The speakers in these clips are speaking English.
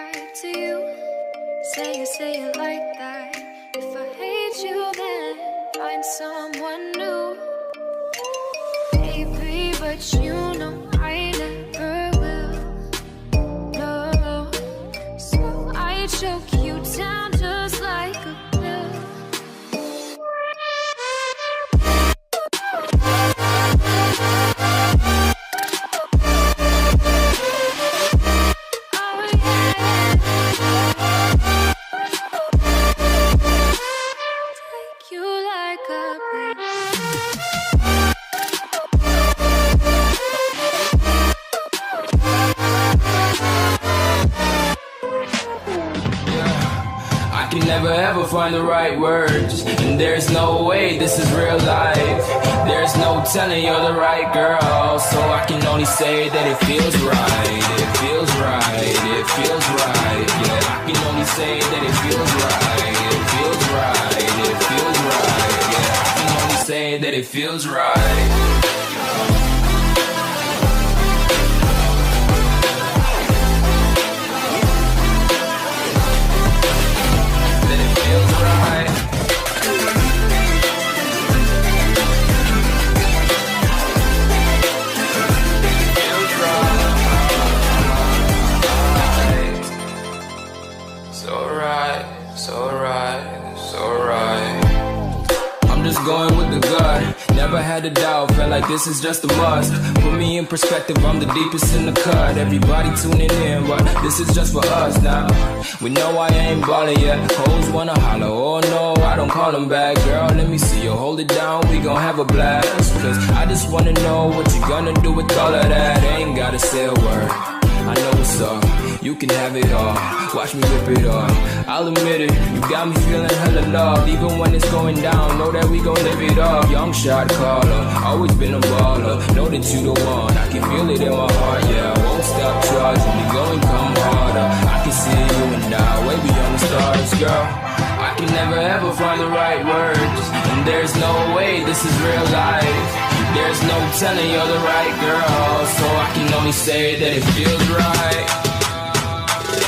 right to you. Say it like that. If I hate you, then find someone new. Baby, but you know I never will. No, so I choke you down just like a pill. Never ever find the right words, and there's no way this is real life. There's no telling you're the right girl, so I can only say that it feels right. It feels right, it feels right. Yeah, I can only say that it feels right. It feels right, it feels right. Yeah, I can only say that it feels right. Going with the gut, never had a doubt, felt like this is just a must. Put me in perspective, I'm the deepest in the cut. Everybody tuning in, but this is just for us now. We know I ain't ballin' yet, hoes wanna holler, oh no, I don't call them back. Girl, let me see you hold it down, we gon' have a blast. Cause I just wanna know what you gonna do with all of that. Ain't gotta say a word, I know what's up, you can have it all. Watch me rip it off, I'll admit it, you got me feeling hella loved. Even when it's going down, know that we gon' live it up. Young shot caller, always been a baller. Know that you the one, I can feel it in my heart. Yeah, I won't stop charging, we go and come harder. I can see you and I, way beyond the stars, girl. I can never ever find the right words, and there's no way this is real life. There's no telling you're the right girl, so I can only say that it feels right.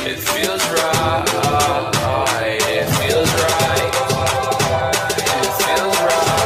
It feels right. It feels right. It feels right.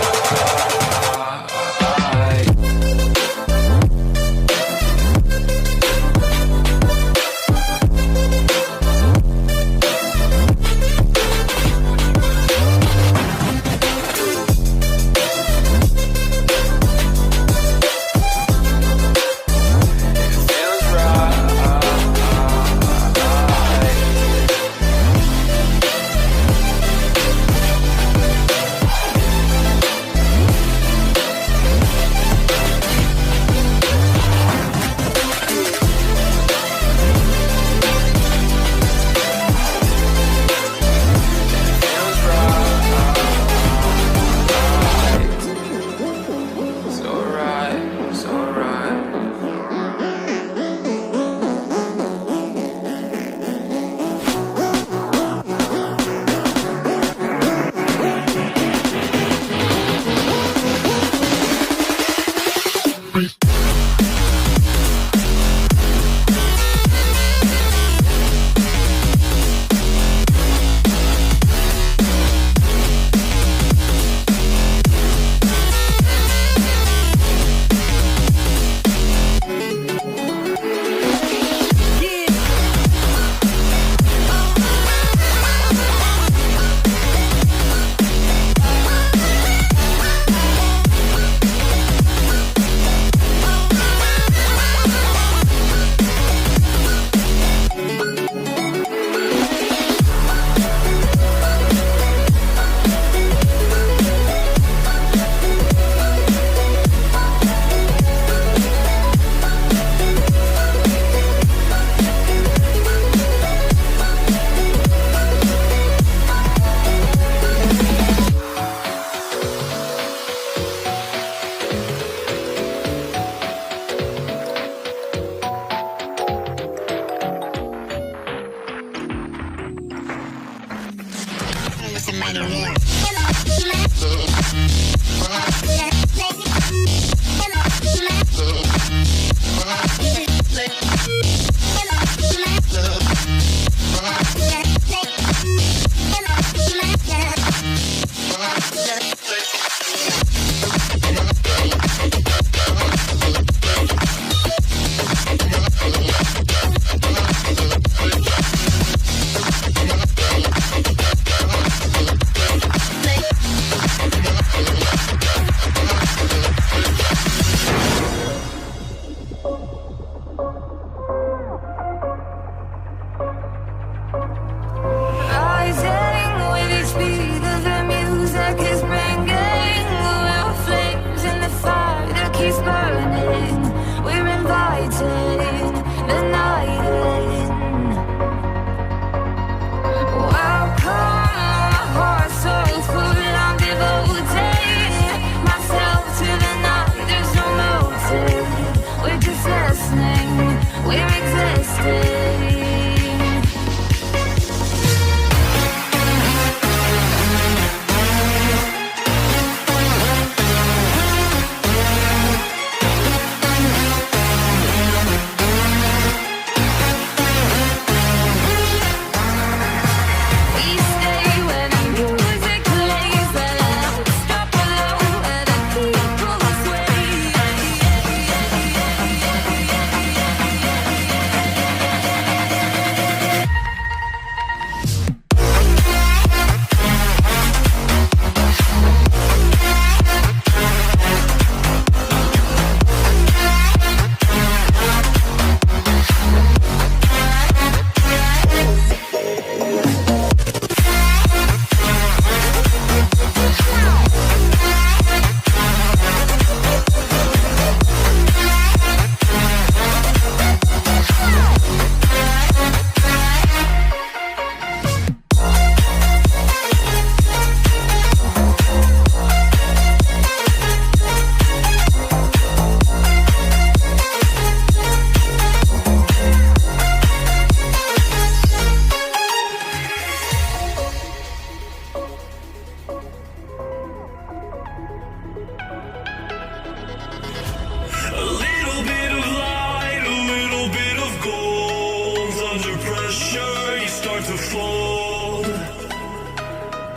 to fold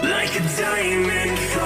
like a diamond.